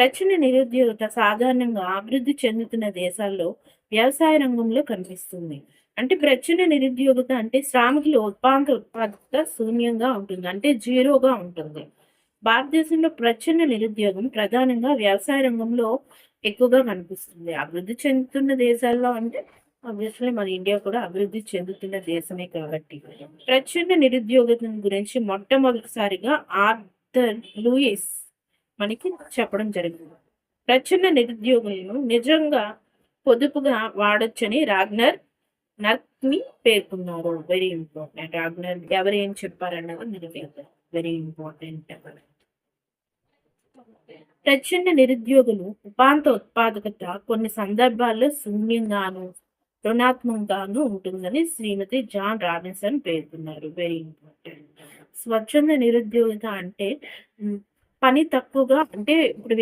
ప్రచురణ నిరుద్యోగత సాధారణంగా అభివృద్ధి చెందుతున్న దేశాల్లో వ్యవసాయ రంగంలో కనిపిస్తుంది. అంటే ప్రచురణ నిరుద్యోగత అంటే శ్రామికుల ఉత్పాదకత శూన్యంగా ఉంటుంది. అంటే జీరోగా ఉంటుంది. భారతదేశంలో ప్రచురణ నిరుద్యోగం ప్రధానంగా వ్యవసాయ రంగంలో ఎక్కువగా కనిపిస్తుంది. అభివృద్ధి చెందుతున్న దేశాల్లో అంటే ఆబ్వియస్లీ మన ఇండియా కూడా అభివృద్ధి చెందుతున్న దేశమే కాబట్టి. ప్రచురణ నిరుద్యోగత గురించి మొట్టమొదటిసారిగా ఆర్థర్ లూయిస్ మనకి చెప్పడం జరిగింది. ప్రచురణ నిరుద్యోగులను నిజంగా పొదుపుగా వాడొచ్చని రాగ్నర్ నర్క్‌ని పేర్కొన్నారు. Very important. రాగ్నర్ ఎవరు ఏం చెప్పారన్నది మనకి వెరీ ఇంపార్టెంట్. ప్రచురణ నిరుద్యోగులు ఉత్పాదకత కొన్ని సందర్భాల్లో శూన్యంగాను, రుణాత్మకంగాను ఉంటుందని శ్రీమతి జాన్ రాబిన్సన్ పేర్కొన్నారు. Very important. స్వచ్ఛంద నిరుద్యోగిత అంటే పని తక్కువగా అంటే ఇప్పుడు